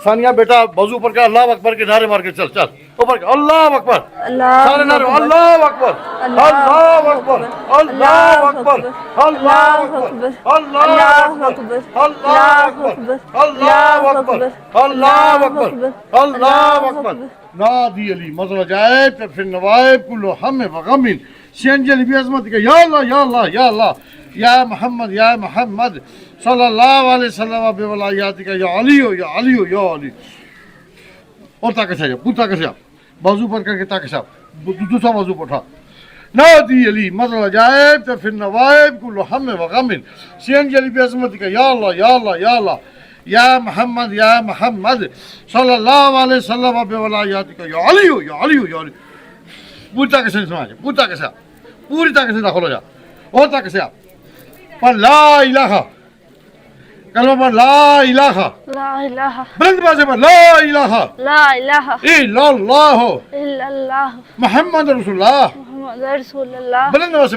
सानिया बेटा वजू पर का अल्लाह अकबर के नारे मार के चल चल ऊपर अल्लाह अकबर सारे नारे अल्लाह अकबर अल्लाह अकबर अल्लाह अकबर अल्लाह अकबर अल्लाह अकबर अल्लाह अकबर अल्लाह अकबर अल्लाह अकबर अल्लाह अकबर नादी अली मज़ल जाए फिर नवाइब कुल्लु हम वगमिन शंजल भी अज़मत के या अल्लाह या अल्लाह या अल्लाह या मोहम्मद सल्लल्लाहु अलैहि वसल्लम बेवलायाती का या अली हो या अली हो या अली और ताकत है पूरा ताकत है बाजू पर करके ताकत है दूसरा बाजू पर उठा नादी अली मज़ल जाए तो फिर नवाइब कुल्लु हम वगमिन शंजल भी अज़मत के या अल्लाह या अल्लाह या अल्लाह या मोहम्मद सल्लल्लाहु अलैहि वसल्लम बेवलायाती का या अली हो या अली हो या अली पूरी ताकत से सुना पूरी ताकत से दाखिल हो जा और ताकत से पर ला इलाहा कलमा पर ला इलाहा बुलंद आवाज़ से ला इलाहा इल्लल्लाह मुहम्मद रसूलुल्लाह बुलंद आवाज़ से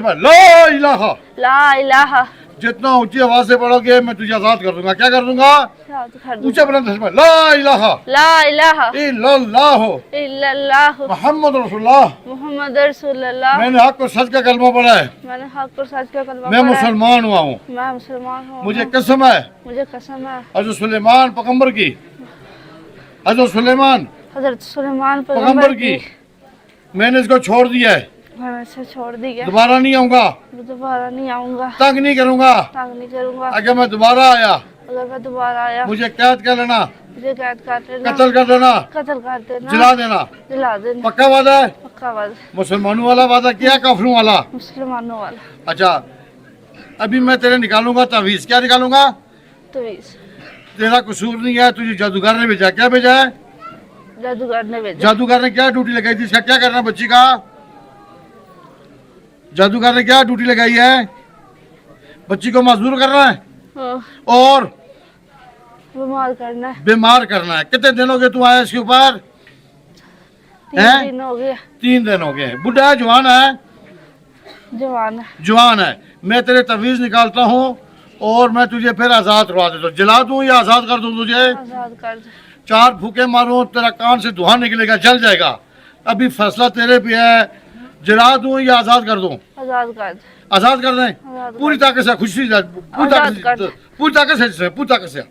ला इलाहा जितना ऊंची आवाज से पढ़ोगे मैं तुझे आजाद कर दूंगा क्या कर दूंगा ऊंचा बुलंद से ला इलाहा इल्लल्लाह मुहम्मद रसूलुल्लाह मैंने हक और सच का कलमा पढ़ा है मैं मुसलमान हुआ हूँ मुझे कसम है हज़रत सुलेमान पैगंबर की हज़रत सुलेमान पैगंबर की मैंने इसको छोड़ दिया है छोड़ दिया दोबारा नहीं आऊंगा तंग नहीं करूंगा अगर मैं दोबारा आया मुझे कैद कर लेना कत्ल कर देना जला देना पक्का वादा है मुसलमानों वाला वादा किया काफिरों वाला मुसलमानों वाला अच्छा अभी मैं तेरे निकालूंगा तवीज क्या निकालूंगा तेरा कसूर नहीं है तुझे जादूगर ने भेजा क्या भेजा है जादूगर ने क्या ड्यूटी लगाई थी इसका क्या करना बच्ची का जादूगर ने क्या ड्यूटी लगाई है बच्ची को मजदूर करना है और बीमार करना है कितने दिन हो गए तू आया इसके ऊपर 3 दिन हो गए बुढ़ा है जवान है मैं तेरे तवीज निकालता हूँ और मैं तुझे फिर आजाद करवा देता हूँ जला दूँ या आजाद कर दूँ तुझे 4 फूके मारूं तेरा कान से धुआं निकलेगा जल जाएगा अभी फैसला तेरे पे है जला दूं या आजाद कर दूं आजाद कर दें पूरी ताकत से खुशी पूरी ताकत से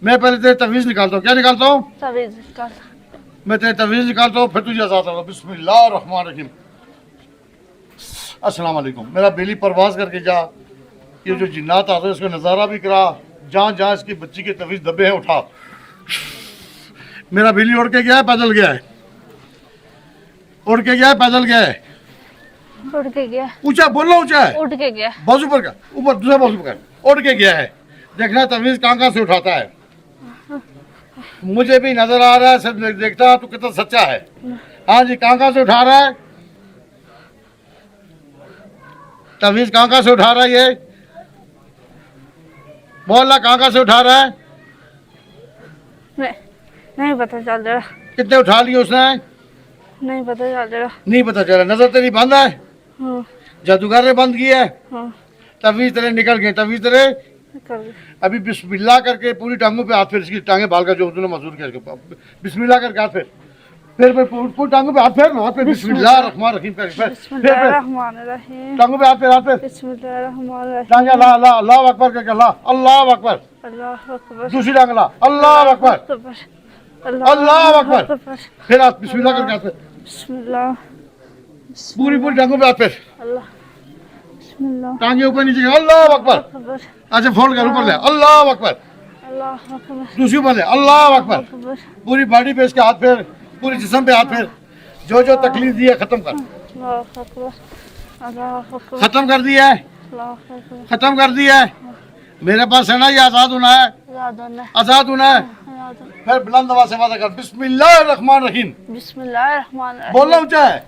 मैं पहले तेरे तवीज निकालता हूँ क्या निकालता हूँ मैं तेरे तवीज निकालता हूँ फिर तुझे आजाद करता हूँ बिस्मिल्लाहिर्रहमानिर्रहीम अस्सलाम वालेकुम मेरा बेली परवाज करके जा ये जो जिन्नात आते हैं उसका नज़ारा भी करा जहाँ जहाँ इसकी बच्ची के तवीज दबे हैं उठा मेरा बेली उड़ के गया है पैदल गया है उड़ के गया है पैदल गया है ऊंचा बोलना ऊंचा है उड़ के गया बाजू पर का ऊपर दूसरा बाजू पर उड़ के गया है देखना तमीज कहाँ से उठाता है मुझे भी नजर आ रहा है सब देखता तो कितना सच्चा है हाँ जी कहाँ से उठा रहा है तमीज कहाँ से उठा रहा है ये बोलना कहाँ से उठा रहा है नहीं पता चल रहा कितने उठा लिए उसने नहीं पता चल रहा नजर तेरी बंद है जादूगर ने बंद किया है तवीज तेरे निकल गए तवीज तेरे अभी बिस्मिल्लाह करके पूरी टांगों पे हाथ फेर इसकी टांगे बाल का जो तूने मजदूर किया बिस्मिल्लाह करके हाथ फेर फिर पूरी टांगों पे हाथ फेर बिस्मिल्लाहिर्रहमानिर्रहीम कर फिर टांगों पे हाथ फेर टांगे अल्लाह अकबर करके अल्लाह अकबर दूसरी टांग अल्लाह अकबर फिर हाथ बिस्मिल्लाह करके हाथ फेर पूरी टांगों पे हाथ फेर टांगे ऊपर नीचे अल्लाह अकबर अच्छा फोल्ड कर ऊपर ले अल्लाह अकबर दूसरी ऊपर ले अल्लाह अकबर पूरी बॉडी पे इसके हाथ फेर पूरी जिस्म पे हाथ फेर जो जो तकलीफ दी है खत्म कर दिया है मेरे पास है ना ये आजाद होना है फिर बुलंद आवाज से वादा कर बिस्मिल्लाहिर्रहमानिर्रहीम बोलना ऊंचा है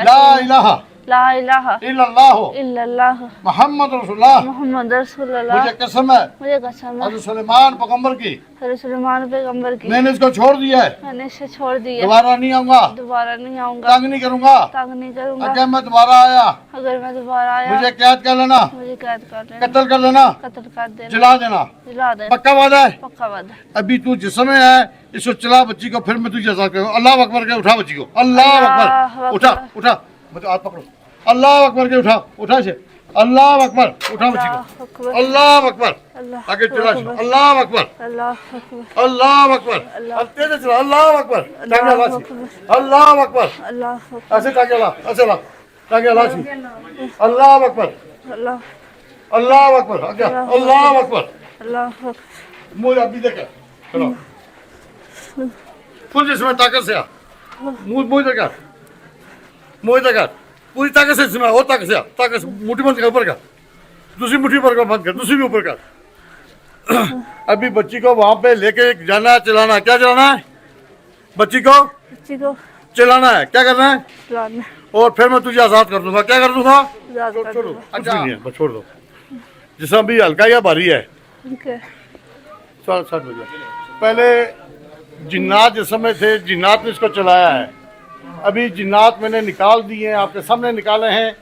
ला इलाहा ला इलाहा इल्लल्लाह इल्लल्लाह मोहम्मद रसूलुल्लाह मोहम्मद रसूलुल्लाह। मुझे कसम है मुझे कसम है हज़रत सुलेमान पैगंबर की, हज़रत सुलेमान पैगंबर की, मैंने इसको छोड़ दिया है, मैंने इसे छोड़ दिया, दोबारा नहीं आऊंगा, दोबारा नहीं आऊंगा, तंग नहीं करूंगा। तंग नहीं करूंगा। अगर मैं दोबारा आया अगर मैं दोबारा आया मुझे कैद कर लेना, मुझे कैद कर लेना, कत्ल कर लेना, कत्ल कर देना, जला देना। जला देना। पक्का वादा है? पक्का वादा। अभी तू जिस्म में है, इसको चला बच्ची को, फिर मैं तुझे आजाद करूंगा। अल्लाह अकबर के उठा बच्ची को, अल्लाह अकबर, अल्लाह उठा अकबर। उठा, मुझे हाथ पकड़ो, अल्लाह अकबर के उठा, उठा से, अल्लाह अकबर, उठा बच्ची को, अकबर। अल्लाह अकबर, अल्लाह आगे चला, अकबर। अल्लाह अकबर, अल्लाह अकबर। अल्लाह अकबर, अल्लाह। अब तेज चला, अल्लाह अकबर, टांगे ला सी, अकबर। अल्लाह अकबर, अल्लाह अकबर। ऐसे टांगे ला, ऐसे ला, टांगे ला सी, अल्लाह अकबर, अल्लाह अल्लाह अकबर, आगे, अल्लाह अकबर, अल्लाह अकबर। मुझे अभी देखा, चलो, फुल जिसमें ताकत से आ, मुझे देखा, मुझे देखा, पूरी ताकत से इसमें, और ताकत से आ, ताकत से, मुट्ठी बंद कर, ऊपर कर, दूसरी मुट्ठी पर बंद कर, दूसरी भी ऊपर कर। अभी बच्ची को वहां पे लेके जाना है, चलाना है। क्या चलाना है? बच्ची को बच्ची को चलाना है। क्या करना है? लाना और फिर मैं तुझे आजाद कर दूंगा। क्या कर दूंगा? याद कर छोड़ दो, दूंगा। अच्छा नहीं है, बस छोड़ दो। जिसमें भी हल्का या भारी है, ठीक है। चल सट हो गया। पहले जिन्नात जिस समय थे, जिन्नात ने इसको चलाया है। अभी जिन्नात मैंने निकाल दिए हैं, आपके सामने निकाले हैं।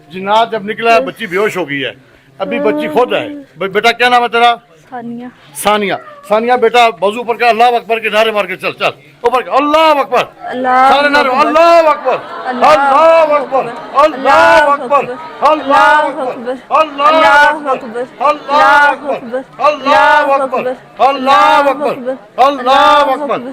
जिन्नात जब निकला है, बच्ची बेहोश हो गई है। अभी बच्ची खुद है। बेटा क्या नाम है तेरा? सानिया। सानिया। सानिया बेटा वजू पर का अल्लाह अकबर के नारे मार के चल, चल ऊपर का, अल्लाह अकबर, अल्लाह सारे नारे, अल्लाह अकबर, अल्लाह अकबर, अल्लाह अकबर, अल्लाह अकबर, अल्लाह अकबर, अल्लाह अकबर, अल्लाह अकबर, अल्लाह अकबर, अल्लाह अकबर,